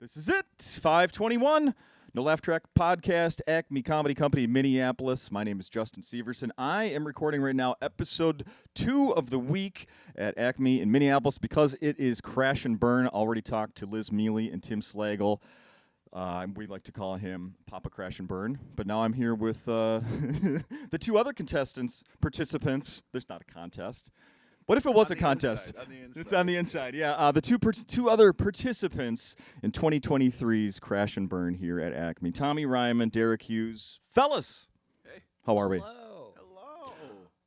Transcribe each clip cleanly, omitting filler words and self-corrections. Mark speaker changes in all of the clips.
Speaker 1: This is it, 521, No Laugh Track Podcast, Acme Comedy Company, Minneapolis. My name is Justin Severson. I am recording right now episode 2 of the week at Acme in Minneapolis because it is Crash and Burn. Already talked to Liz Mealy and Tim Slagle. We like to call him Papa Crash and Burn. But now I'm here with the two other participants. There's not a contest. What if it was a contest?
Speaker 2: On the inside.
Speaker 1: It's on the inside, yeah. The two other participants in 2023's Crash and Burn here at Acme. Tommy Ryman, Derek Hughes. Fellas,
Speaker 2: Hey.
Speaker 1: how are we?
Speaker 3: Hello.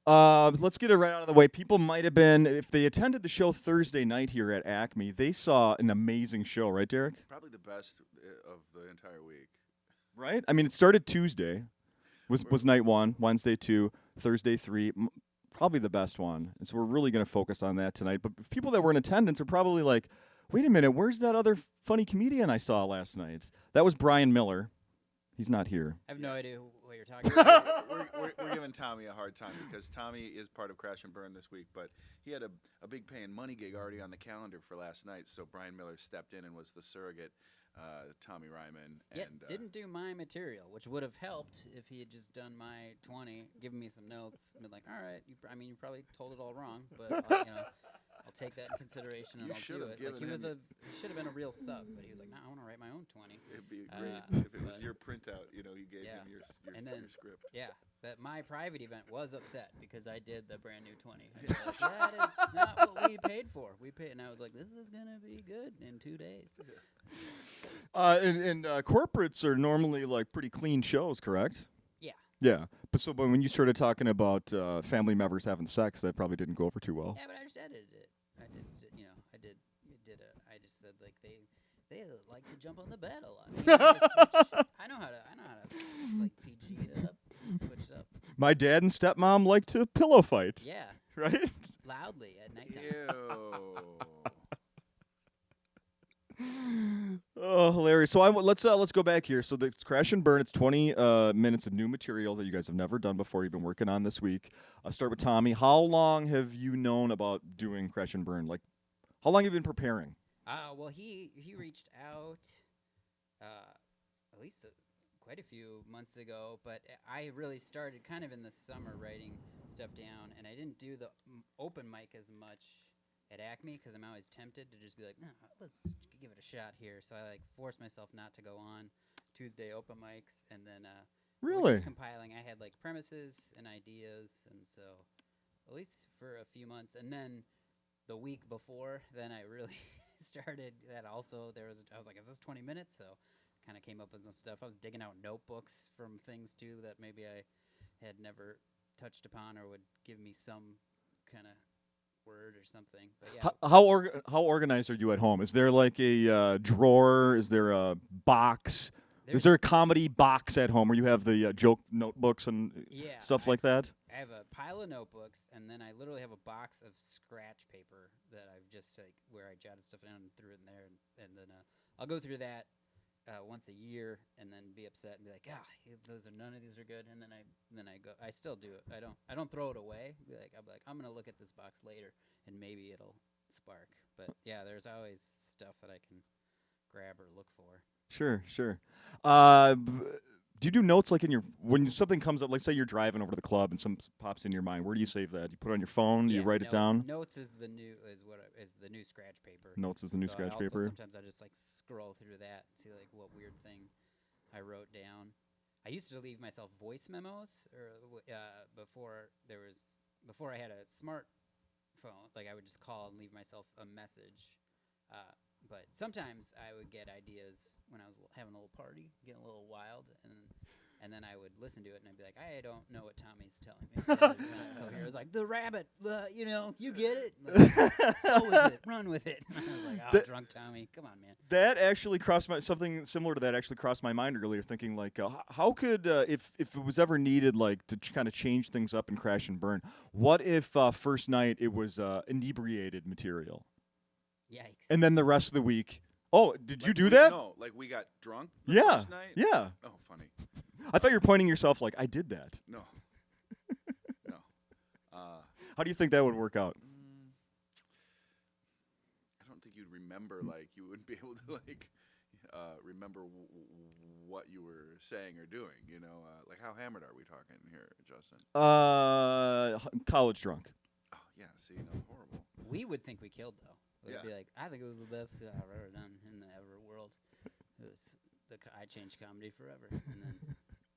Speaker 2: Hello.
Speaker 1: Let's get it right out of the way. People might have been, if they attended the show Thursday night here at Acme, they saw an amazing show, right, Derek?
Speaker 2: Probably the best of the entire week.
Speaker 1: Right? I mean, it started Tuesday, was night 1, Wednesday 2, Thursday 3. Probably the best one. And so we're really going to focus on that tonight. But people that were in attendance are probably like, wait a minute, where's that other funny comedian I saw last night? That was Brian Miller. He's not here.
Speaker 3: I have no idea what you're talking about.
Speaker 2: We're giving Tommy a hard time because Tommy is part of Crash and Burn this week, but he had a big paying money gig already on the calendar for last night, so Brian Miller stepped in and was the surrogate Tommy Ryman.
Speaker 3: Yet
Speaker 2: And
Speaker 3: didn't do my material, which would have helped if he had just done my 20, given me some notes, and been like, all right, you probably told it all wrong, but I'll take that in consideration and
Speaker 2: You
Speaker 3: I'll
Speaker 2: should
Speaker 3: do
Speaker 2: have
Speaker 3: it. Like
Speaker 2: given him
Speaker 3: he should have been a real sub, but he was like, no, I want to write my own 20.
Speaker 2: it'd be great if it was your printout. You gave him your
Speaker 3: And then-
Speaker 2: script.
Speaker 3: Yeah, that my private event was upset because I did the brand new 20. And they were like, that is not what we paid for. And I was like, this is gonna be good in 2 days.
Speaker 1: And corporates are normally like pretty clean shows, correct?
Speaker 3: Yeah.
Speaker 1: Yeah. But when you started talking about family members having sex, that probably didn't go over too well.
Speaker 3: Yeah, but I just edited it. I just said like they like to jump on the bed a lot. I know how to like PG it up, switch it up.
Speaker 1: My dad and stepmom like to pillow fight.
Speaker 3: Yeah,
Speaker 1: Right?
Speaker 3: loudly at nighttime.
Speaker 2: Ew.
Speaker 1: Oh, hilarious. So let's go back here. So it's Crash and Burn. It's 20 minutes of new material that you guys have never done before. You've been working on this week. I'll start with Tommy. How long have you known about doing Crash and Burn? Like, how long have you been preparing?
Speaker 3: Well, he reached out at least quite a few months ago, but I really started kind of in the summer writing stuff down, and I didn't do the open mic as much at Acme because I'm always tempted to just be like, no, let's give it a shot here. So I like forced myself not to go on Tuesday open mics, and then
Speaker 1: Really?
Speaker 3: just compiling. I had like premises and ideas, and so at least for a few months, and then the week before, then I really started that. Also, I was like, is this 20 minutes? So kind of came up with some stuff. I was digging out notebooks from things too that maybe I had never touched upon or would give me some kind of word or something. But yeah,
Speaker 1: How organized are you at home? Is there like a drawer? Is there a box? Is there a comedy box at home where you have the joke notebooks and stuff like that?
Speaker 3: I have a pile of notebooks, and then I literally have a box of scratch paper that I've just like where I jotted stuff down and threw it in there, and then I'll go through that once a year, and then be upset and be like, none of these are good, and then I go. I still do it. I don't throw it away. I'll be like, I'm gonna look at this box later, and maybe it'll spark. But yeah, there's always stuff that I can grab or look for.
Speaker 1: Sure. Do you do notes like when something comes up, like say you're driving over to the club and something pops in your mind? Where do you save that? You put it on your phone? Do you write it down?
Speaker 3: Notes is the new scratch paper.
Speaker 1: Notes is the new scratch paper.
Speaker 3: Sometimes I just like scroll through that and see like what weird thing I wrote down. I used to leave myself voice memos before I had a smartphone. Like I would just call and leave myself a message. But sometimes I would get ideas when I was having a little party, getting a little wild, and then I would listen to it and I'd be like, I don't know what Tommy's telling me. It was like the rabbit, you get it. Go with it, run with it. And I was like, drunk Tommy, come on, man.
Speaker 1: That actually something similar to that actually crossed my mind earlier, thinking like, how could if it was ever needed, like to kind of change things up and Crash and Burn, what if first night it was inebriated material?
Speaker 3: Yikes.
Speaker 1: And then the rest of the week. Oh, did you do
Speaker 2: we,
Speaker 1: that?
Speaker 2: No, like we got drunk the
Speaker 1: Yeah.
Speaker 2: first night?
Speaker 1: Yeah.
Speaker 2: Oh, funny.
Speaker 1: I thought you were pointing yourself like, I did that.
Speaker 2: No. No.
Speaker 1: How do you think that would work out?
Speaker 2: I don't think you'd remember, like, you wouldn't be able to, like, remember what you were saying or doing. Like how hammered are we talking here, Justin?
Speaker 1: College drunk.
Speaker 2: Oh yeah, see, horrible.
Speaker 3: We would think we killed though. We'd
Speaker 2: Yeah.
Speaker 3: be like, I think it was the best I've ever done in the ever world. It was I changed comedy forever, and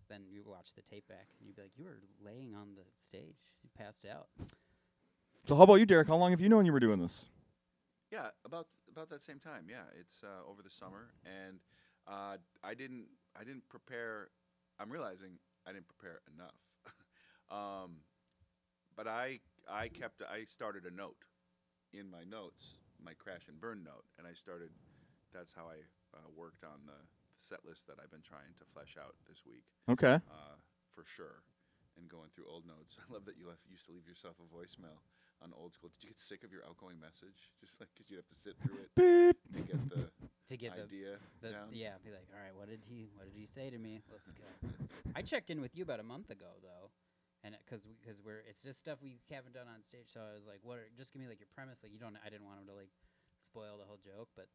Speaker 3: then you watch the tape back, and you'd be like, you were laying on the stage, you passed out.
Speaker 1: So how about you, Derek? How long have you known you were doing this?
Speaker 2: Yeah, about that same time. Yeah, it's over the summer, and I didn't prepare. I'm realizing I didn't prepare enough. But I started a note in my notes, my crash and burn note, and that's how I worked on the set list that I've been trying to flesh out this week.
Speaker 1: Okay.
Speaker 2: For sure. And going through old notes. I love that you used to leave yourself a voicemail on old school. Did you get sick of your outgoing message? Just like because you have to sit through it
Speaker 1: Beep.
Speaker 2: to get the idea down?
Speaker 3: Yeah, be like, all right, what did he say to me? Let's go. I checked in with you about a month ago though, and because it's just stuff we haven't done on stage. So I was like, just give me like your premise. Like I didn't want him to like spoil the whole joke, but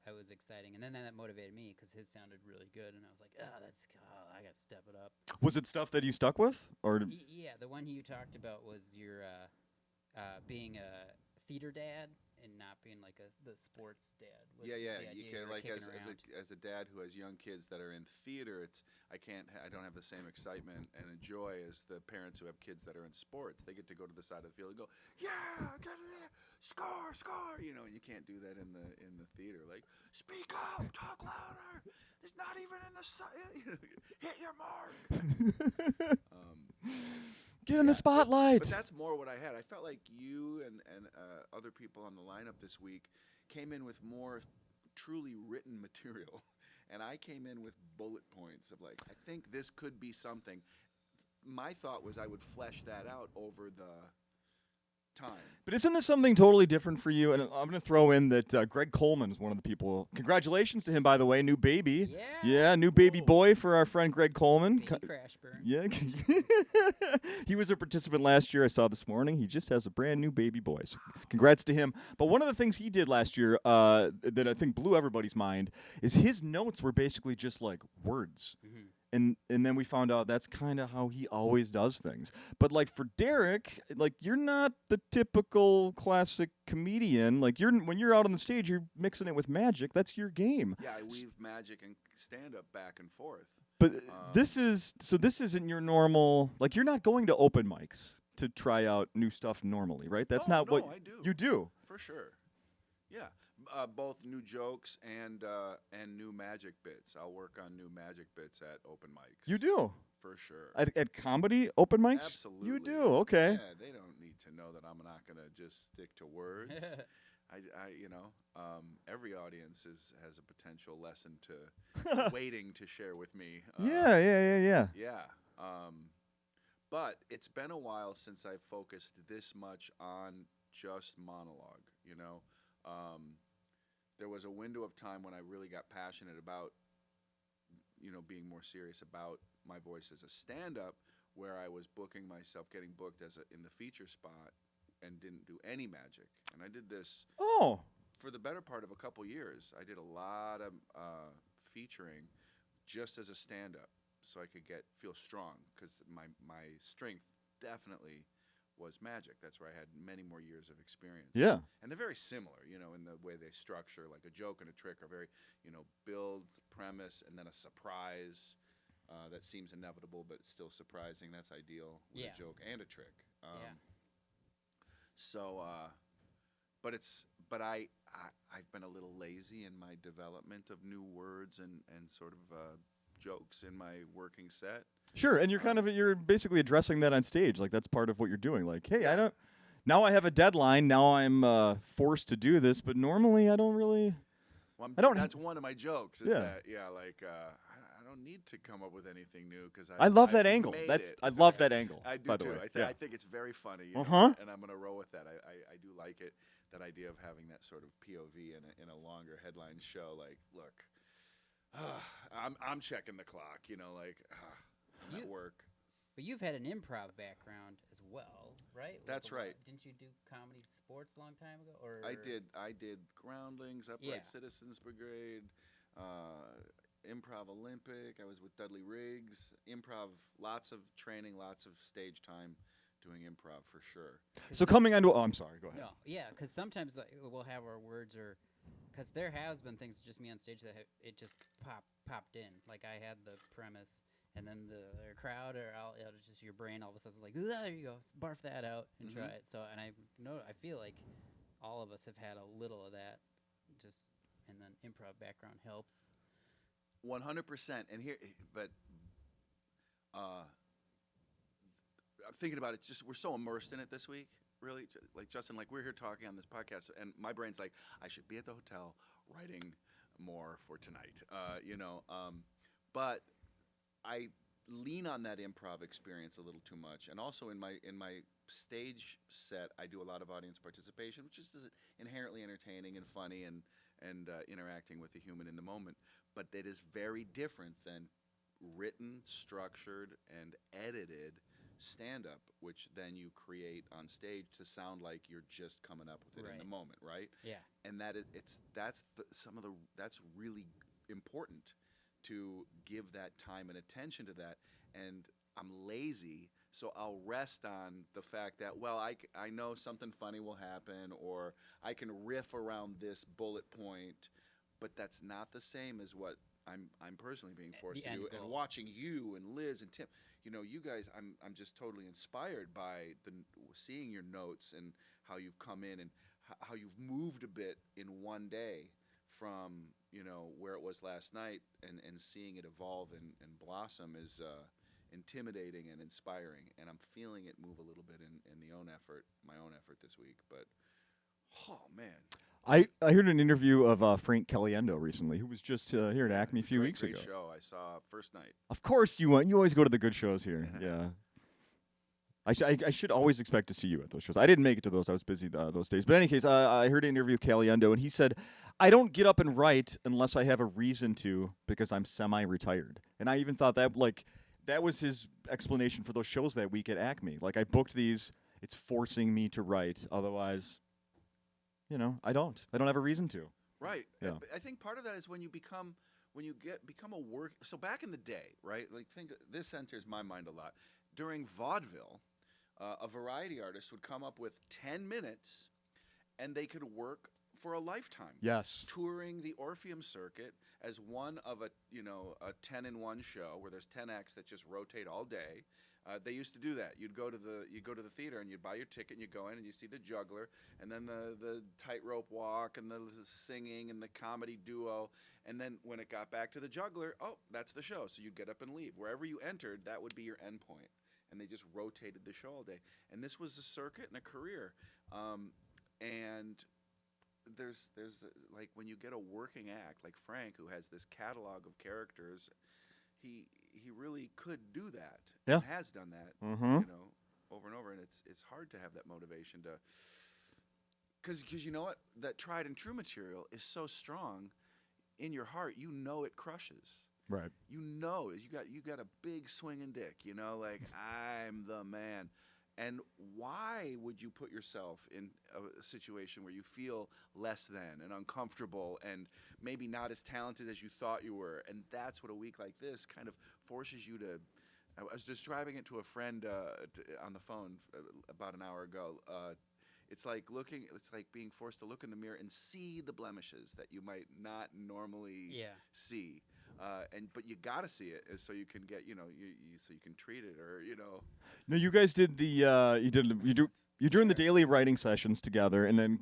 Speaker 3: it was exciting. And then that motivated me because his sounded really good, and I was like, I got to step it up.
Speaker 1: Was it stuff that you stuck with, or?
Speaker 3: Yeah, the one you talked about was your being a theater dad and not being like the sports dad.
Speaker 2: Yeah.
Speaker 3: The
Speaker 2: You
Speaker 3: idea
Speaker 2: can like
Speaker 3: kicking
Speaker 2: as
Speaker 3: around.
Speaker 2: a dad who has young kids that are in theater, I don't have the same excitement and joy as the parents who have kids that are in sports. They get to go to the side of the field and go, yeah, get it in, score, and you can't do that in the theater. Like, speak up, talk louder. It's not even in the hit your mark.
Speaker 1: Get in the spotlight.
Speaker 2: But that's more what I had. I felt like you and other people on the lineup this week came in with more truly written material. And I came in with bullet points of like, I think this could be something. My thought was I would flesh that out over the time.
Speaker 1: But isn't this something totally different for you? And I'm going to throw in that Greg Coleman is one of the people. Congratulations to him, by the way, new baby.
Speaker 3: Yeah.
Speaker 1: New baby boy for our friend Greg Coleman.
Speaker 3: Baby crash burn.
Speaker 1: Yeah. He was a participant last year. I saw this morning. He just has a brand new baby boy. So congrats to him. But one of the things he did last year that I think blew everybody's mind is his notes were basically just like words.
Speaker 3: Mm-hmm.
Speaker 1: And then we found out that's kind of how he always does things. But like for Derek, like you're not the typical classic comedian. Like when you're out on the stage, you're mixing it with magic. That's your game.
Speaker 2: Yeah, I weave magic and stand-up back and forth.
Speaker 1: But this isn't your normal. Like you're not going to open mics to try out new stuff normally, right? That's not what
Speaker 2: I do.
Speaker 1: You do.
Speaker 2: For sure. Yeah. Both new jokes and new magic bits. I'll work on new magic bits at open mics.
Speaker 1: You do.
Speaker 2: For sure.
Speaker 1: At comedy open mics?
Speaker 2: Absolutely.
Speaker 1: You do. Okay.
Speaker 2: Yeah, they don't need to know that I'm not going to just stick to words. Every audience has a potential lesson to waiting to share with me.
Speaker 1: Yeah.
Speaker 2: Yeah. But it's been a while since I've focused this much on just monologue, There was a window of time when I really got passionate about, being more serious about my voice as a stand-up, where I was booking myself, getting booked in the feature spot, and didn't do any magic. And I did this for the better part of a couple years. I did a lot of featuring just as a stand-up, so I could feel strong, because my strength definitely was magic. That's where I had many more years of experience.
Speaker 1: Yeah.
Speaker 2: And they're very similar, in the way they structure. Like a joke and a trick are very, build, premise, and then a surprise that seems inevitable but still surprising. That's ideal with a joke and a trick. So, but I've been a little lazy in my development of new words and sort of jokes in my working set.
Speaker 1: Sure, and you're basically addressing that on stage. Like that's part of what you're doing. Like, hey, now I have a deadline. Now I'm forced to do this, but normally I don't really.
Speaker 2: Well, that's one of my jokes. I don't need to come up with anything new because
Speaker 1: I love that angle. I love that angle.
Speaker 2: I do
Speaker 1: by the
Speaker 2: too.
Speaker 1: way.
Speaker 2: I think it's very funny. And I'm gonna roll with that. I do like it. That idea of having that sort of POV in a longer headline show. Like, look. I'm checking the clock, I'm at work.
Speaker 3: But you've had an improv background as well, right?
Speaker 2: That's right.
Speaker 3: Didn't you do comedy sports a long time ago? Or
Speaker 2: I did Groundlings, Upright Citizens Brigade, Improv Olympic. I was with Dudley Riggs. Improv, lots of training, lots of stage time doing improv for sure.
Speaker 1: So coming onto, I'm sorry, go ahead.
Speaker 3: No, yeah, because sometimes we'll have our words, or because there has been things just me on stage that it just popped in. Like I had the premise, and then the crowd, or it'll just your brain all of a sudden is like, there you go, barf that out and try it. So, and I feel like all of us have had a little of that, just, and then improv background helps.
Speaker 2: 100%. And here, but I'm thinking about it. Just we're so immersed in it this week. Really, like Justin, like we're here talking on this podcast, and my brain's like, I should be at the hotel writing more for tonight. But I lean on that improv experience a little too much, and also in my stage set, I do a lot of audience participation, which is inherently entertaining and funny and interacting with the human in the moment. But it is very different than written, structured, and edited stand-up, which then you create on stage to sound like you're just coming up with it in the moment, right?
Speaker 3: Yeah.
Speaker 2: And that's really important to give that time and attention to that. And I'm lazy, so I'll rest on the fact that, well, I know something funny will happen, or I can riff around this bullet point, but that's not the same as what I'm personally being forced to do. And watching you and Liz and Tim, you guys, I'm just totally inspired by seeing your notes and how you've come in and how you've moved a bit in one day from where it was last night, and seeing it evolve and blossom is intimidating and inspiring, and I'm feeling it move a little bit in my own effort this week. But oh man,
Speaker 1: I heard an interview of Frank Caliendo recently, who was just here at Acme a few weeks ago.
Speaker 2: Great show. I saw first night.
Speaker 1: Of course you always go to the good shows here. Yeah. I should always expect to see you at those shows. I didn't make it to those. I was busy those days. But in any case, I heard an interview with Caliendo, and he said, I don't get up and write unless I have a reason to, because I'm semi-retired. And I even thought that was his explanation for those shows that week at Acme. Like, I booked these. It's forcing me to write. Otherwise, I don't have a reason to.
Speaker 2: Right.
Speaker 1: Yeah.
Speaker 2: I think part of that is when you become a work. So back in the day, right? Like, this enters my mind a lot. During vaudeville, a variety artist would come up with 10 minutes, and they could work for a lifetime.
Speaker 1: Yes.
Speaker 2: Touring the Orpheum circuit as one of a 10-in-1 show where there's 10 acts that just rotate all day. They used to do that. You'd go to the theater and you'd buy your ticket and you go in and you see the juggler, and then the tightrope walk and the singing and the comedy duo, and then when it got back to the juggler, oh, that's the show. So you'd get up and leave. Wherever you entered, that would be your end point. And they just rotated the show all day. And this was a circuit and a career. And there's like when you get a working act like Frank, who has this catalog of characters, he really could do that.
Speaker 1: Yeah.
Speaker 2: And has done that, over and over. And it's hard to have that motivation to, because you know what, that tried and true material is so strong in your heart. It crushes.
Speaker 1: Right.
Speaker 2: You got a big swinging dick. Like, I'm the man. And why would you put yourself in a situation where you feel less than and uncomfortable and maybe not as talented as you thought you were? And that's what a week like this kind of forces you to. I was describing it to a friend on the phone about an hour ago. It's like being forced to look in the mirror and see the blemishes that you might not normally see. But you gotta see it so you can get so you can treat it or.
Speaker 1: No, you guys did you're doing the daily writing sessions together, and then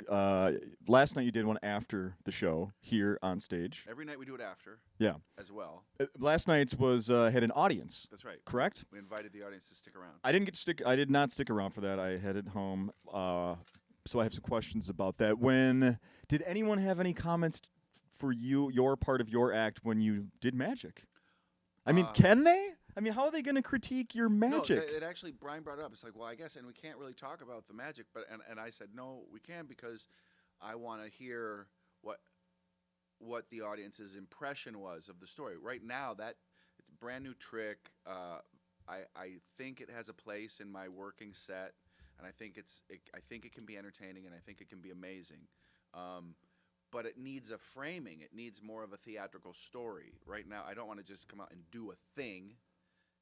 Speaker 1: last night you did one after the show here on stage.
Speaker 2: Every night we do it after.
Speaker 1: Yeah.
Speaker 2: As well.
Speaker 1: Last night's had an audience.
Speaker 2: That's right.
Speaker 1: Correct.
Speaker 2: We invited the audience to stick around.
Speaker 1: I did not stick around for that. I headed home. So I have some questions about that. Did anyone have any comments for your part of your act when you did magic? I mean, can they? I mean, how are they going to critique your magic?
Speaker 2: No, it actually, Brian brought it up. It's like, well, I guess, and we can't really talk about the magic, and I said, no, we can, because I want to hear what the audience's impression was of the story. Right now, it's a brand new trick. I think it has a place in my working set, and I think it can be entertaining, and I think it can be amazing. but it needs a framing. It needs more of a theatrical story. Right now, I don't want to just come out and do a thing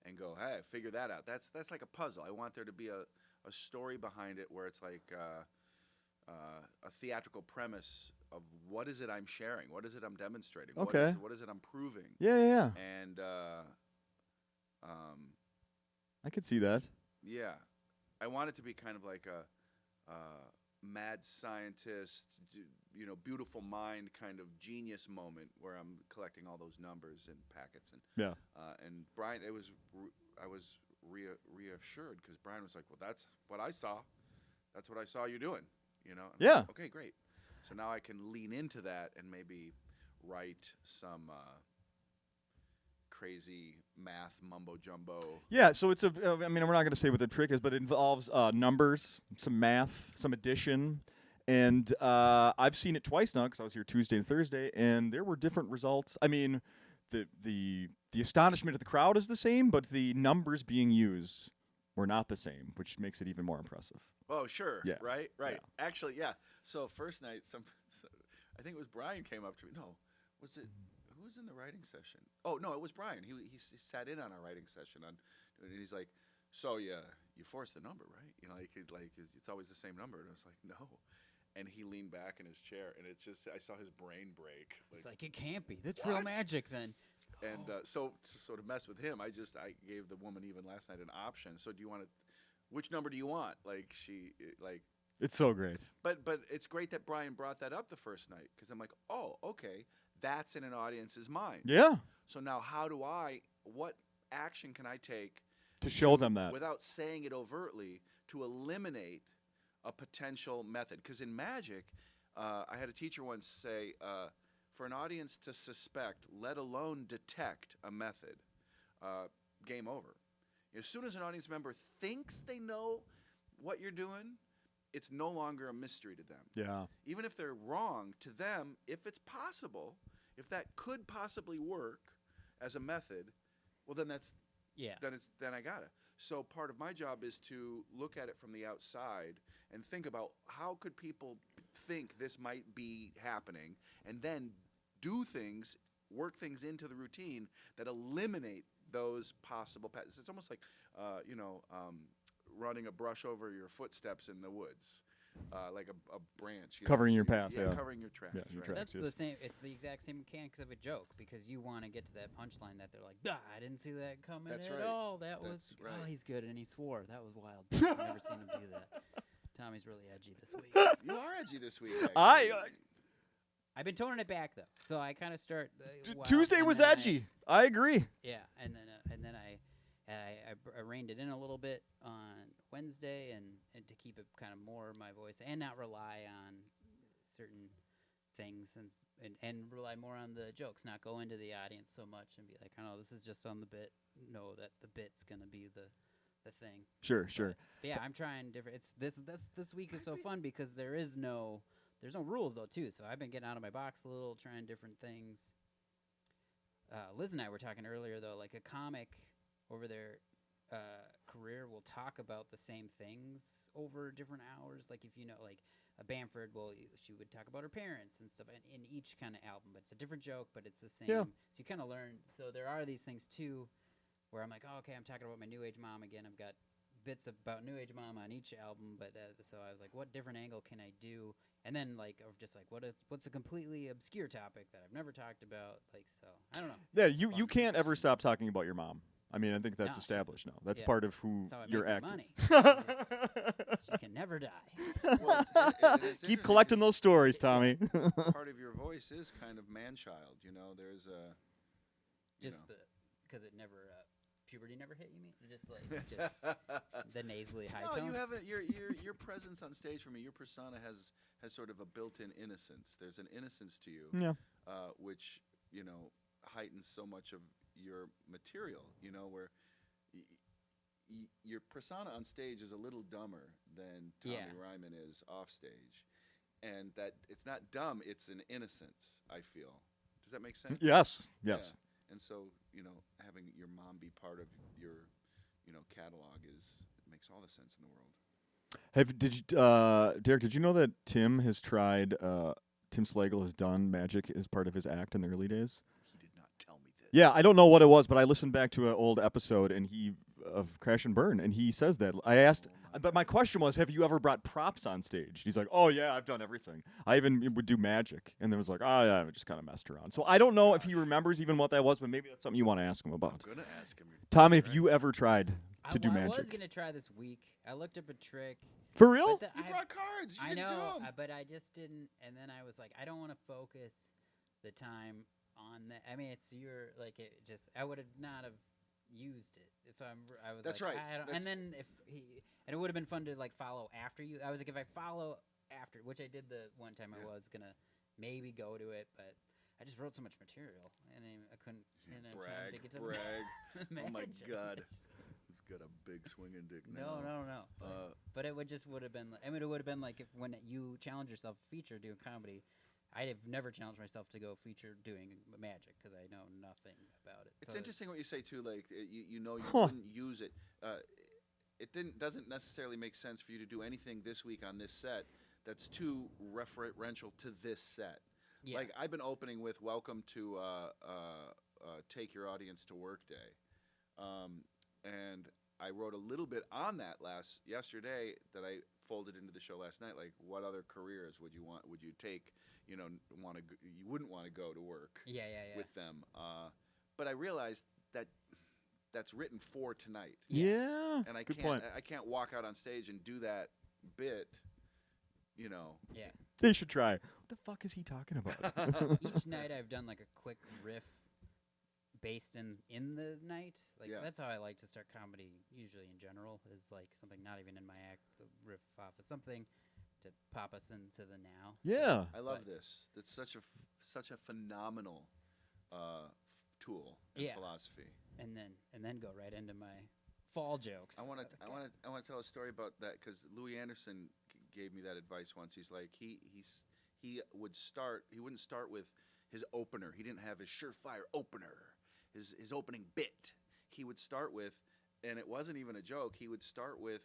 Speaker 2: and go, hey, figure that out. That's like a puzzle. I want there to be a story behind it where it's like a theatrical premise of what is it I'm sharing? What is it I'm demonstrating?
Speaker 1: Okay.
Speaker 2: What is it I'm proving?
Speaker 1: Yeah.
Speaker 2: And
Speaker 1: I could see that.
Speaker 2: yeah, I want it to be kind of like a mad scientist, beautiful mind kind of genius moment where I'm collecting all those numbers and packets and Brian, I was reassured because Brian was like, well, that's what I saw. That's what I saw you doing. I'm
Speaker 1: Yeah.
Speaker 2: like, okay, great. So now I can lean into that and maybe write some crazy math mumbo jumbo.
Speaker 1: Yeah, so it's we're not going to say what the trick is, but it involves numbers, some math, some addition. And I've seen it twice now because I was here Tuesday and Thursday, and there were different results. I mean, the astonishment of the crowd is the same, but the numbers being used were not the same, which makes it even more impressive.
Speaker 2: Oh, sure.
Speaker 1: Yeah.
Speaker 2: Right.
Speaker 1: Yeah.
Speaker 2: Actually, yeah. So first night, I think it was Brian came up to me. No, was it? Who was in the writing session? Oh no, it was Brian. He sat in on our writing session and he's like, so you forced the number, right? It's always the same number. And I was like, no. And he leaned back in his chair, and it's just I saw his brain break.
Speaker 3: It's like it can't be. That's
Speaker 2: what?
Speaker 3: real magic then.
Speaker 2: And so to mess with him, I gave the woman even last night an option. So do you want to? Which number do you want?
Speaker 1: It's so great.
Speaker 2: But it's great that Brian brought that up the first night because I'm like, oh, okay, that's in an audience's mind.
Speaker 1: Yeah.
Speaker 2: So now what action can I take
Speaker 1: To show them that.
Speaker 2: without saying it overtly to eliminate a potential method? Because in magic, I had a teacher once say, for an audience to suspect, let alone detect a method, game over. As soon as an audience member thinks they know what you're doing, it's no longer a mystery to them.
Speaker 1: Yeah.
Speaker 2: Even if they're wrong, to them, if it's possible, if that could possibly work as a method, well, then then I got it. So part of my job is to look at it from the outside and think about how could people think this might be happening, and then work things into the routine that eliminate those possible patterns. It's almost like, running a brush over your footsteps in the woods, like a branch.
Speaker 1: Covering your path, yeah.
Speaker 2: Covering your tracks.
Speaker 1: Yeah, your
Speaker 2: right?
Speaker 1: tracks.
Speaker 3: That's the same. It's the exact same mechanics of a joke because you want to get to that punchline that they're like, I didn't see that coming
Speaker 2: That's
Speaker 3: at
Speaker 2: right.
Speaker 3: all.
Speaker 2: That's
Speaker 3: Oh,
Speaker 2: right.
Speaker 3: he's good, and he swore. That was wild. I've never seen him do that. Tommy's really edgy this week.
Speaker 2: You are edgy this week.
Speaker 3: I've been toning it back though, so I kind of start.
Speaker 1: Tuesday was edgy. I agree.
Speaker 3: Yeah, and then I reined it in a little bit on Wednesday, and to keep it kind of more my voice, and not rely on certain things, and rely more on the jokes, not go into the audience so much and be like, oh, this is just on the bit. Know that the bit's gonna be the thing.
Speaker 1: Sure.
Speaker 3: But yeah, I'm trying different. It's this week is so fun because there's no rules though too. So I've been getting out of my box a little, trying different things. Liz and I were talking earlier though, like a comic over their career will talk about the same things over different hours. Like if like a Bamford, she would talk about her parents and stuff in each kind of album, but it's a different joke, but it's the same.
Speaker 1: Yeah.
Speaker 3: So you kind of learn. So there are these things too, where I'm like, oh, okay, I'm talking about my New Age mom again. I've got bits about New Age mom on each album, but so I was like, what different angle can I do? And then what's a completely obscure topic that I've never talked about? Like, so I don't know.
Speaker 1: Yeah,
Speaker 3: It's
Speaker 1: you
Speaker 3: fun.
Speaker 1: can't ever stop talking about your mom. I mean, I think that's
Speaker 3: No,
Speaker 1: established now. That's
Speaker 3: yeah.
Speaker 1: part of who
Speaker 3: That's how I
Speaker 1: you're
Speaker 3: make my
Speaker 1: acting.
Speaker 3: money. She can never die.
Speaker 2: Well, it's
Speaker 1: Keep
Speaker 2: interesting
Speaker 1: collecting those stories, Tommy.
Speaker 2: part of your voice is kind of man-child. There's a.
Speaker 3: Because it never puberty never hit you, mean? Just the nasally high tone.
Speaker 2: No, you haven't. Your presence on stage for me. Your persona has sort of a built-in innocence. There's an innocence to you,
Speaker 1: Yeah.
Speaker 2: which heightens so much of your material. Where your persona on stage is a little dumber than Tommy Ryman is off stage, and that it's not dumb. It's an innocence. I feel. Does that make sense?
Speaker 1: Yes.
Speaker 2: Yeah. And so, having your mom be part of your, catalog makes all the sense in the world.
Speaker 1: Derek? Did you know that Tim has tried Tim Slagle has done magic as part of his act in the early days?
Speaker 2: He did not tell me this.
Speaker 1: Yeah, I don't know what it was, but I listened back to an old episode and of Crash and Burn, and he says that. I asked, but my question was, have you ever brought props on stage? He's like, oh yeah, I've done everything. I even would do magic, and then was like, oh yeah, I just kind of messed around. So I don't know if he remembers even what that was, but maybe that's something you want to ask him about.
Speaker 2: I'm gonna ask him.
Speaker 1: Tommy, have you ever tried to do
Speaker 3: I
Speaker 1: magic?
Speaker 3: was gonna try this week. I looked up a trick.
Speaker 1: For real?
Speaker 3: But
Speaker 2: You brought cards. You
Speaker 3: I
Speaker 2: can
Speaker 3: know,
Speaker 2: do 'em.
Speaker 3: but I just didn't. And then I was like, I don't want to focus the time on that. I mean, it's your like it just. I would have not have used it. So I was.
Speaker 2: That's
Speaker 3: like,
Speaker 2: right.
Speaker 3: I don't, and then and it would have been fun to like follow after you. I was like, if I follow after, which I did the one time, I was gonna maybe go to it, but I just wrote so much material, and I couldn't. And I'm trying to get to
Speaker 2: Brag.
Speaker 3: the
Speaker 2: Oh my
Speaker 3: magic.
Speaker 2: God. He's got a big swinging dick now.
Speaker 3: No. But it would have been. I mean, it would have been like if when you challenge yourself feature doing comedy. I'd have never challenged myself to go feature doing magic because I know nothing about it.
Speaker 2: It's
Speaker 3: So
Speaker 2: interesting what you say too. Like you know you
Speaker 1: Huh.
Speaker 2: wouldn't use it. It doesn't necessarily make sense for you to do anything this week on this set that's too referential to this set.
Speaker 3: Yeah.
Speaker 2: Like I've been opening with "Welcome to Take Your Audience to Work Day," and I wrote a little bit on that yesterday that I folded into the show last night. Like, what other careers would you take? You wouldn't want to go to work
Speaker 3: yeah.
Speaker 2: with them. But I realized that that's written for tonight,
Speaker 1: Yeah.
Speaker 2: and
Speaker 1: Good point.
Speaker 2: I can't walk out on stage and do that bit. You know.
Speaker 3: Yeah.
Speaker 1: They should try. What the fuck is he talking about?
Speaker 3: Each night I've done like a quick riff based in the night. Like
Speaker 2: Yeah.
Speaker 3: that's how I like to start comedy usually in general. Is like something not even in my act, the riff off of something to pop us into the now.
Speaker 1: Yeah.
Speaker 2: I love
Speaker 3: But-
Speaker 2: this. It's such a phenomenal tool in
Speaker 3: Yeah.
Speaker 2: philosophy.
Speaker 3: And then go right into my fall jokes.
Speaker 2: I want to tell a story about that because Louis Anderson gave me that advice once. He's like he wouldn't start with his opener. He didn't have his surefire opener, his opening bit. He would start with, and it wasn't even a joke. He would start with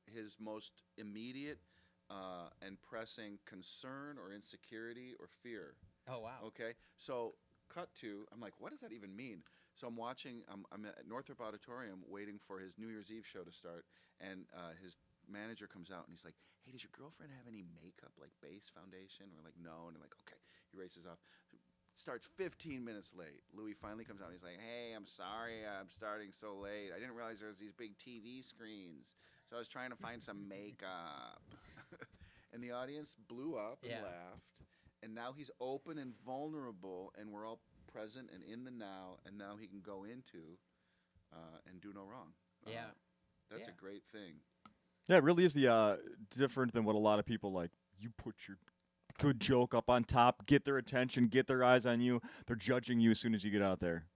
Speaker 2: his most immediate and pressing concern or insecurity or fear.
Speaker 3: Oh wow.
Speaker 2: Okay, so cut to, I'm like, what does that even mean? So I'm watching, I'm at Northrop Auditorium waiting for his New Year's Eve show to start, and his manager comes out and he's like, hey, does your girlfriend have any makeup, like base foundation? We're like, no, and I'm like, okay. He races off. Starts 15 minutes late. Louis finally comes out and he's like, hey, I'm sorry I'm starting so late. I didn't realize there was these big TV screens, so I was trying to find some makeup. And the audience blew up and
Speaker 3: Yeah.
Speaker 2: laughed. And now he's open and vulnerable, and we're all present and in the now, and now he can go into and do no wrong.
Speaker 3: Yeah.
Speaker 2: That's
Speaker 3: Yeah.
Speaker 2: a great thing.
Speaker 1: Yeah, it really is the different than what a lot of people like. You put your good joke up on top, get their attention, get their eyes on you. They're judging you as soon as you get out there.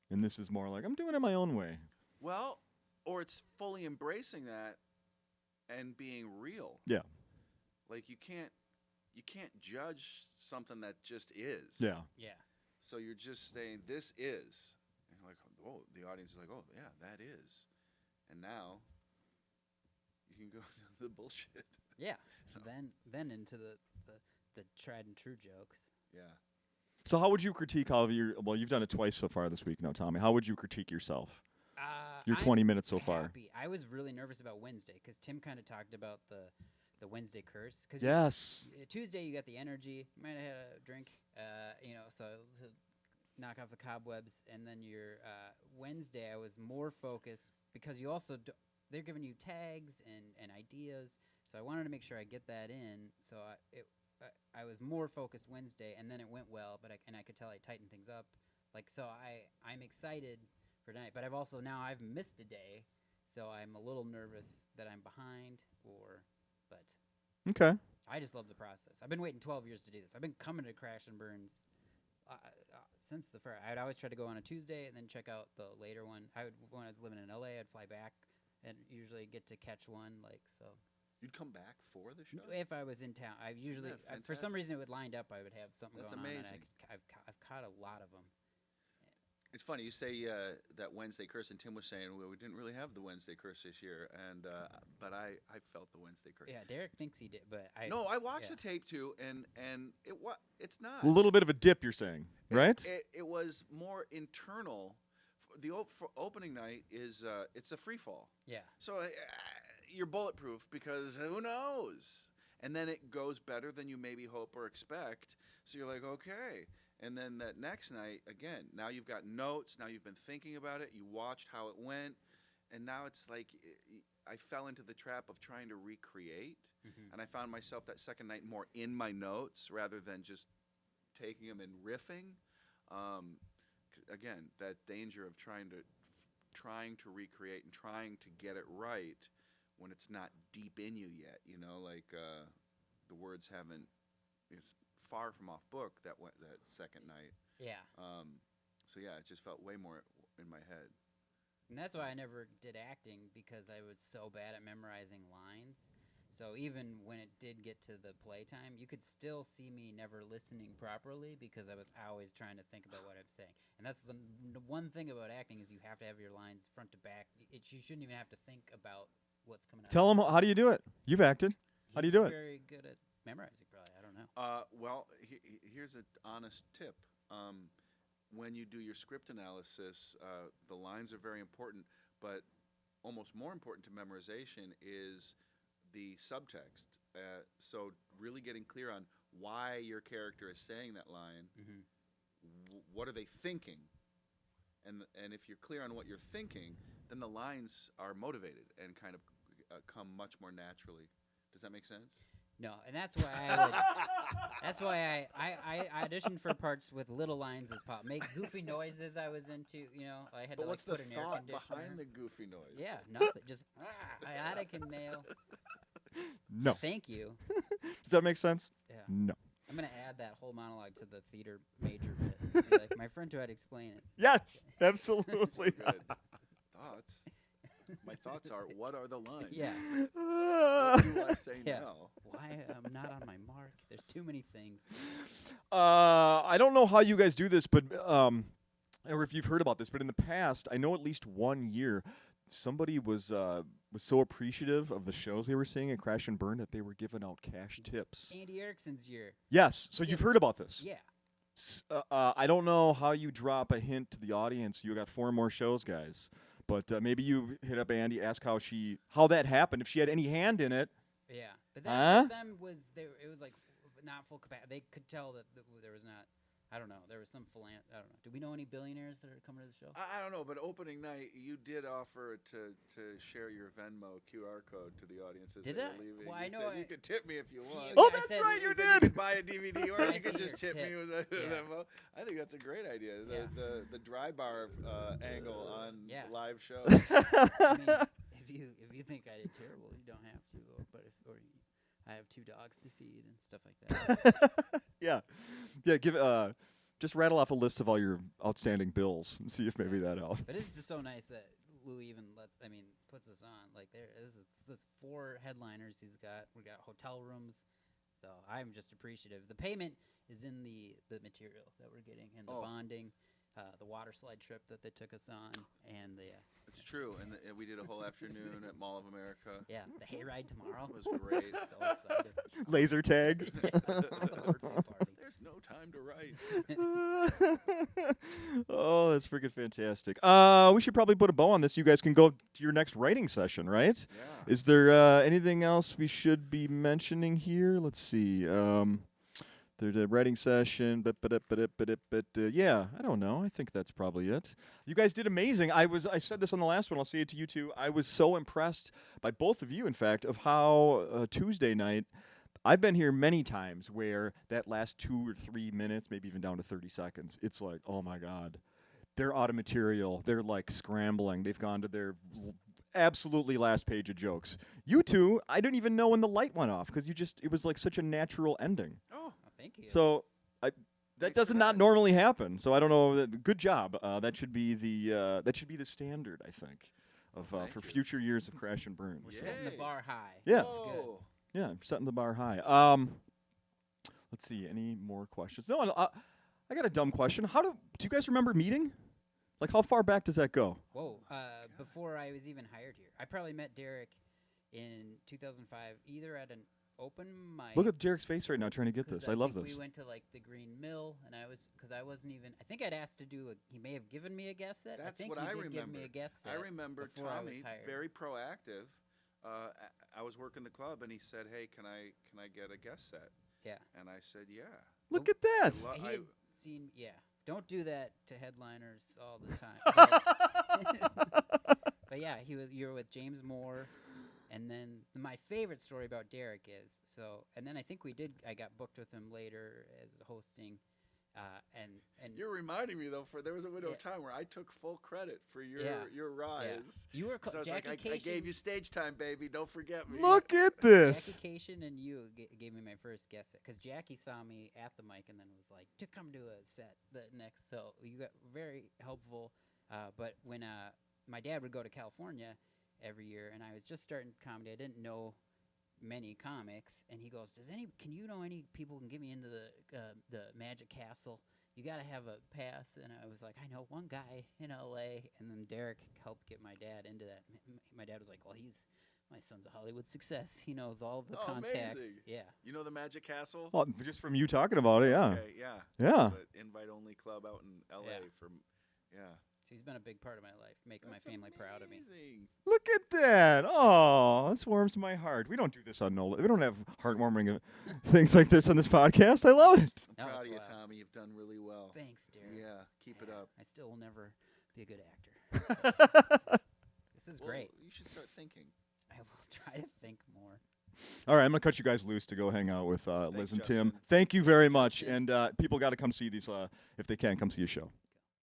Speaker 1: And this is more like, I'm doing it my own way.
Speaker 2: Well, or it's fully embracing that and being real.
Speaker 1: Yeah.
Speaker 2: Like you can't judge something that just is.
Speaker 1: Yeah.
Speaker 3: Yeah.
Speaker 2: So you're just saying this is, and you're like, oh, the audience is like, oh yeah, that is, and now you can go to the bullshit.
Speaker 3: Yeah.
Speaker 2: So-
Speaker 3: Then into the tried and true jokes.
Speaker 2: Yeah.
Speaker 1: So how would you critique you've done it twice so far this week now, Tommy. How would you critique yourself? Your 20 minutes so far.
Speaker 3: Happy. I was really nervous about Wednesday because Tim kind of talked about the Wednesday curse. Cause
Speaker 1: Yes.
Speaker 3: Tuesday you got the energy. You might have had a drink, so to knock off the cobwebs. And then your Wednesday, I was more focused because you also they're giving you tags and ideas. So I wanted to make sure I get that in. So I was more focused Wednesday, and then it went well. But I could tell I tightened things up. I'm excited for tonight. But I've missed a day, so I'm a little nervous that I'm behind but.
Speaker 1: Okay.
Speaker 3: I just love the process. I've been waiting 12 years to do this. I've been coming to Crash and Burns since the first. I'd always try to go on a Tuesday and then check out the later one. When I was living in LA, I'd fly back and usually get to catch one.
Speaker 2: You'd come back for the show.
Speaker 3: If I was in town, I usually
Speaker 2: that
Speaker 3: for some
Speaker 2: fantastic?
Speaker 3: reason it would lined up. I would have something
Speaker 2: That's
Speaker 3: going
Speaker 2: amazing.
Speaker 3: on. And I've caught a lot of them.
Speaker 2: It's funny you say that Wednesday curse, and Tim was saying well, we didn't really have the Wednesday curse this year, and but I felt the Wednesday curse.
Speaker 3: Yeah, Derek thinks he did, but
Speaker 2: I watched
Speaker 3: yeah.
Speaker 2: the tape too, and it's not
Speaker 1: A little bit of a dip, you're saying, right?
Speaker 2: It was more internal. The for opening night is it's a free fall.
Speaker 3: Yeah.
Speaker 2: So you're bulletproof because who knows? And then it goes better than you maybe hope or expect. So you're like, okay. And then that next night, again, now you've got notes. Now you've been thinking about it. You watched how it went. And now it's like I fell into the trap of trying to recreate.
Speaker 3: Mm-hmm.
Speaker 2: And I found myself that second night more in my notes rather than just taking them and riffing. Again, that danger of trying to recreate and trying to get it right when it's not deep in you yet. You know, like the words haven't. It's far from off book that second night.
Speaker 3: Yeah.
Speaker 2: So yeah, it just felt way more in my head.
Speaker 3: And that's why I never did acting, because I was so bad at memorizing lines. So even when it did get to the playtime, you could still see me never listening properly because I was always trying to think about what I'm saying. And that's the one thing about acting is you have to have your lines front to back. You shouldn't even have to think about what's coming out.
Speaker 1: Tell them, how do you do it? You've acted. How do you do it?
Speaker 3: Very good at memorizing, probably. I don't know.
Speaker 2: Well, here's an honest tip. When you do your script analysis, the lines are very important, but almost more important to memorization is the subtext. So really getting clear on why your character is saying that line.
Speaker 3: Mm-hmm.
Speaker 2: What are they thinking? And if you're clear on what you're thinking, then the lines are motivated and kind of come much more naturally. Does that make sense?
Speaker 3: No, and that's why I would. That's why I auditioned for parts with little lines as pop. Make goofy noises. I was into, I had
Speaker 2: But
Speaker 3: to
Speaker 2: what's
Speaker 3: put
Speaker 2: the
Speaker 3: an air
Speaker 2: thought
Speaker 3: conditioner
Speaker 2: behind the goofy noise?
Speaker 3: Yeah, nothing. Just I can nail.
Speaker 1: No.
Speaker 3: Thank you.
Speaker 1: Does that make sense?
Speaker 3: Yeah.
Speaker 1: No.
Speaker 3: I'm gonna add that whole monologue to the theater major bit. Be like, my friend tried to explain it.
Speaker 1: Yes, absolutely.
Speaker 2: Good. Thoughts. My thoughts are, what are the lines?
Speaker 3: Yeah.
Speaker 2: What do I say
Speaker 3: Yeah.
Speaker 2: now?
Speaker 3: Why I'm not on my mark? There's too many things.
Speaker 1: I don't know how you guys do this, but or if you've heard about this, but in the past, I know at least 1 year, somebody was so appreciative of the shows they were seeing at Crash and Burn that they were giving out cash tips.
Speaker 3: Andy Erickson's year.
Speaker 1: Yes, so you've heard about this.
Speaker 3: Yeah.
Speaker 1: I don't know how you drop a hint to the audience. You got 4 more shows, guys. But maybe you hit up Andy, ask how that happened, if she had any hand in it.
Speaker 3: Yeah, but that for them was it was like not full capacity. They could tell that there was not. I don't know. There was some I don't know. Do we know any billionaires that are coming to the show?
Speaker 2: I don't know, but opening night, you did offer to share your Venmo QR code to the audiences.
Speaker 3: Did
Speaker 2: that
Speaker 3: I?
Speaker 2: were leaving.
Speaker 3: Well, I
Speaker 2: you
Speaker 3: know
Speaker 2: said you could tip me if you want.
Speaker 1: Oh,
Speaker 3: I
Speaker 1: that's
Speaker 3: said-
Speaker 1: right, you
Speaker 2: said You
Speaker 1: did.
Speaker 2: could buy a DVD, or
Speaker 3: I
Speaker 2: you could
Speaker 3: see
Speaker 2: just
Speaker 3: your
Speaker 2: tip me
Speaker 3: tip.
Speaker 2: with a
Speaker 3: Yeah.
Speaker 2: Venmo. I think that's a great idea. The dry bar angle on
Speaker 3: Yeah.
Speaker 2: live shows.
Speaker 3: I mean, if you think I did terrible, you don't have to. I have 2 dogs to feed and stuff like that.
Speaker 1: Yeah. Give just rattle off a list of all your outstanding bills and see if maybe that helps.
Speaker 3: But it's just so nice that Louis even puts us on. Like this 4 headliners he's got. We got hotel rooms, so I'm just appreciative. The payment is in the material that we're getting, and the bonding, the water slide trip that they took us on, and the
Speaker 2: It's true, and we did a whole afternoon at Mall of America.
Speaker 3: the hayride tomorrow.
Speaker 2: It was great.
Speaker 3: So excited.
Speaker 1: Laser tag.
Speaker 3: Birthday party.
Speaker 2: There's no time to write.
Speaker 1: Oh, that's freaking fantastic. We should probably put a bow on this. You guys can go to your next writing session, right?
Speaker 2: Yeah.
Speaker 1: Is there anything else we should be mentioning here? Let's see. There's a writing session, yeah, I don't know. I think that's probably it. You guys did amazing. I said this on the last one. I'll say it to you too. I was so impressed by both of you, in fact, of how Tuesday night. I've been here many times where that last 2 or 3 minutes, maybe even down to 30 seconds, it's like, oh my God, they're out of material. They're like scrambling. They've gone to their absolutely last page of jokes. You two, I didn't even know when the light went off because it was like such a natural ending.
Speaker 2: Oh,
Speaker 3: thank you.
Speaker 1: So that
Speaker 2: Thanks
Speaker 1: does
Speaker 2: for
Speaker 1: not
Speaker 2: that.
Speaker 1: normally happen. So I don't know. Good job. That should be the standard, I think, of
Speaker 2: Thank
Speaker 1: for
Speaker 2: you.
Speaker 1: future years of Crash and Burn.
Speaker 3: We're
Speaker 1: So,
Speaker 3: setting the
Speaker 2: Yay.
Speaker 3: bar high.
Speaker 1: Yeah.
Speaker 3: That's good.
Speaker 2: Whoa.
Speaker 1: yeah, setting the bar high. Let's see. Any more questions? No, I got a dumb question. Do you guys remember meeting? Like, how far back does that go?
Speaker 3: Whoa. Before I was even hired here, I probably met Derek in 2005, either at an open mic.
Speaker 1: Look at Derek's face right now trying to get
Speaker 3: 'cause
Speaker 1: this. I love
Speaker 3: think
Speaker 1: this.
Speaker 3: We went to like the Green Mill, and because I wasn't even. I think I'd asked to do. He may have given me a guest set.
Speaker 2: That's
Speaker 3: I think
Speaker 2: what
Speaker 3: he
Speaker 2: I
Speaker 3: did
Speaker 2: remember.
Speaker 3: give me a guest set.
Speaker 2: I remember
Speaker 3: before I was
Speaker 2: Tommy,
Speaker 3: hired.
Speaker 2: very proactive. I was working the club, and he said, "Hey, can I get a guest set?"
Speaker 3: Yeah.
Speaker 2: And I said, "Yeah."
Speaker 1: Look at that.
Speaker 3: He had seen. Yeah. Don't do that to headliners all the time. But yeah, you were with James Moore. And then my favorite story about Derek is and then I think I got booked with him later as hosting, and
Speaker 2: You're reminding me though. There was a window of
Speaker 3: Yeah.
Speaker 2: time where I took full credit for your
Speaker 3: Yeah.
Speaker 2: rise.
Speaker 3: you were
Speaker 2: 'Cause I was
Speaker 3: Jackie
Speaker 2: like, I
Speaker 3: Cation.
Speaker 2: gave you stage time, baby. Don't forget me.
Speaker 1: Look at this.
Speaker 3: Jackie Cation and you gave me my first guest set because Jackie saw me at the mic and then was like to come to a set the next. So you got very helpful. But when my dad would go to California every year, and I was just starting comedy. I didn't know many comics, and he goes, can you know any people who can get me into the Magic Castle? You got to have a pass. And I was like, I know one guy in L.A., and then Derek helped get my dad into that. My dad was like, well, my son's a Hollywood success. He knows all the contacts.
Speaker 2: Amazing.
Speaker 3: Yeah.
Speaker 2: You know the Magic Castle?
Speaker 1: Well, just from you talking about it, yeah.
Speaker 2: Okay, yeah.
Speaker 1: Yeah.
Speaker 2: The invite-only club out in L.A.
Speaker 3: Yeah. So he's been a big part of my life, making
Speaker 2: That's
Speaker 3: my family proud of me.
Speaker 2: amazing.
Speaker 1: Look at that. Oh, this warms my heart. We don't do this on NOLA. We don't have heartwarming things like this on this podcast. I love it.
Speaker 2: I'm
Speaker 3: No,
Speaker 2: proud
Speaker 3: it's
Speaker 2: of you,
Speaker 3: wild.
Speaker 2: Tommy. You've done really well.
Speaker 3: Thanks, Derek.
Speaker 2: Yeah, keep it
Speaker 3: Yeah,
Speaker 2: up.
Speaker 3: I still will never be a good actor. This is
Speaker 2: Well,
Speaker 3: great.
Speaker 2: You should start thinking.
Speaker 3: I will try to think more.
Speaker 1: All right, I'm going to cut you guys loose to go hang out with Liz
Speaker 2: Thanks,
Speaker 1: and Tim.
Speaker 2: Justin.
Speaker 1: Thank you very much.
Speaker 3: Justin.
Speaker 1: And people got to come see these, if they can, come see a show.